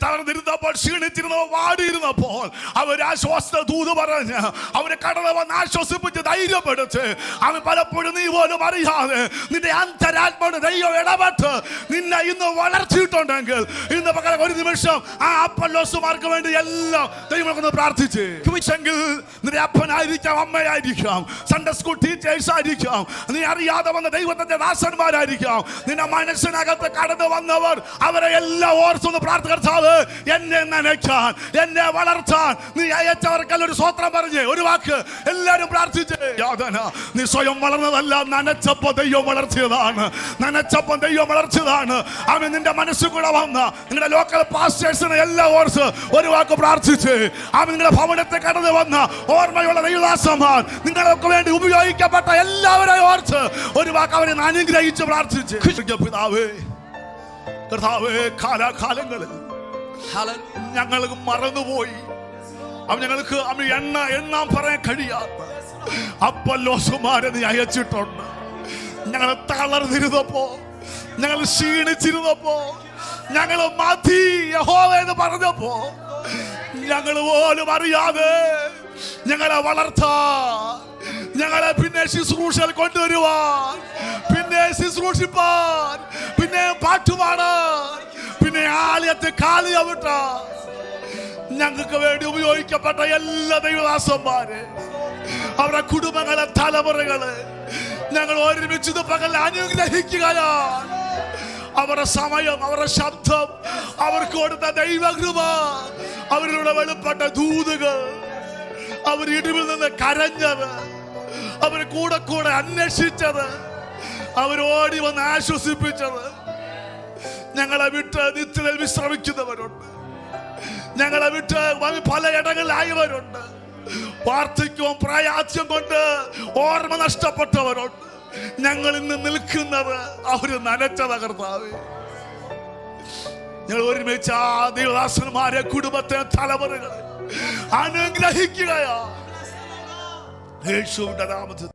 തളർന്നിരുന്നപ്പോൾ, ക്ഷീണിച്ചിരുന്നപ്പോൾ, വാടിയിരുന്നപ്പോൾ അവരാശ്വാസ ദൂത് പറഞ്ഞ് അവരെ കടന്നു വന്ന് ആശ്വസിപ്പിച്ച് ധൈര്യപ്പെടുത്ത്. അവൻ പലപ്പോഴും നീ പോലും അറിയാതെ നിന്റെ അന്തരാത്മാവിന്റെ ദൈവം ഇടപെട്ട് നിന്നെ ഇന്ന് വളർത്തിയിട്ടുണ്ടെങ്കിൽ ഇന്ന് പകരം ഒരു നിമിഷം ആ അപ്പല്ലോസുമാർക്ക് വേണ്ടി എല്ലാം ദൈവം പ്രാർത്ഥിച്ച് നിന്റെ അപ്പനായിരിക്കാം, അമ്മയായിരിക്കാം, സൺഡേ സ്കൂൾ ടീച്ചേഴ്സ് ആയിരിക്കാം, നീ അറിയാതെ വന്ന ദൈവത്തിന്റെ ദാസന്മാരായിരിക്കാം, നിന്റെ മനസ്സിനകത്ത് കടന്നു വന്നവർ, അവരെ എല്ലാം ഓർത്തൊന്ന് പ്രാർത്ഥിക്കർത്താവ് എന്നെ നനയ്ക്കാൻ, എന്നെ വളർത്താൻ നീ അയച്ചവർക്കെല്ലാം ഒരു സ്വത്രം പറഞ്ഞ് ഒരു വാക്ക് എല്ലാവരും പ്രാർത്ഥിച്ച്. യാതന നീ സ്വയം വളർന്നതല്ല, നനച്ചപ്പോ ദൈവം വളർത്തിയതാണ്, നനച്ചപ്പോ ദൈവം വളർത്തിയതാണ്. അവൻ നിന്റെ മനസ്സിൽ കൂടെ വന്ന നിങ്ങളുടെ ലോക്കൽ പാസ്റ്റേഴ്സിനെ എല്ലാം ഓർത്ത് ഒരു വാക്ക് പ്രാർത്ഥിച്ച്, അവൻ നിങ്ങളുടെ ഭവനത്തെ കടന്നു വന്ന ഓർമ്മയുള്ള ദൈവദാസന്മാർ, നിങ്ങൾക്ക് വേണ്ടി ഉപയോഗിക്കപ്പെട്ട എല്ലാവരെയും ഓർത്ത് ഒരു വാക്ക് അവരെ അനുഗ്രഹിച്ച് പ്രാർത്ഥിച്ച്. പിതാവേ, കർത്താവേ, കാലാകാലങ്ങളിൽ ഞങ്ങൾക്ക് മറന്നുപോയി, അവൻ ഞങ്ങൾക്ക് എണ്ണാൻ പറയാൻ കഴിയാത്ത അപ്പല്ലോസുമാരെ നീ അയച്ചിട്ടുണ്ട്. ഞങ്ങൾ തളർന്നിരുന്നപ്പോ, ഞങ്ങൾ ക്ഷീണിച്ചിരുന്നപ്പോ, ഞങ്ങൾ മതി യഹോവ എന്ന് പറഞ്ഞപ്പോ ഞങ്ങൾ പോലും അറിയാതെ ഞങ്ങളെ വളർത്താൻ, ഞങ്ങളെ പിന്നെ ശുശ്രൂഷയിൽ കൊണ്ടുവരുവാൻ, പിന്നെ ശുശ്രൂഷിപ്പാൻ, പിന്നെ പാട്ടുപാടാൻ, പിന്നെ ആലയത്തെ കാലി ചവിട്ടാൻ ഞങ്ങൾക്ക് വേണ്ടി ഉപയോഗിക്കപ്പെട്ട എല്ലാ ദൈവദാസന്മാരെ, അവരുടെ കുടുംബങ്ങളെ, തലമുറകളെ ഞങ്ങൾ ഒരുമിച്ച് പകൽ അനുഗ്രഹിക്കുകയാണ്. അവരുടെ സമയം, അവരുടെ ശബ്ദം, അവർക്ക് കൊടുത്ത ദൈവകൃപ, അവരിലൂടെ വെളിപ്പെട്ട ദൂതുകൾ, അവർ ഇടിവിൽ നിന്ന് കരഞ്ഞത്, അവർ കൂടെ കൂടെ അന്വേഷിച്ചത്, അവരോടി വന്ന് ആശ്വസിപ്പിച്ചത്. ഞങ്ങളെ വിട്ട് നിത്യതയിൽ വിശ്രമിക്കുന്നവരുണ്ട്, ഞങ്ങളെ വിട്ട് പലയിടങ്ങളിലായവരുണ്ട്, വാർദ്ധക്യവും പ്രായാത്യം കൊണ്ട് ഓർമ്മ നഷ്ടപ്പെട്ടവരുണ്ട്. ഞങ്ങൾ ഇന്ന് നിൽക്കുന്നത് അവര് നനച്ചത കർത്താവേ. ഞങ്ങൾ ഒരുമിച്ച് ആ ദൈവദാസന്മാരെ, കുടുംബത്തെ, തലമുറകളെ അനുഗ്രഹിക്കുകയാ യേശുവിന്റെ നാമത്തിൽ.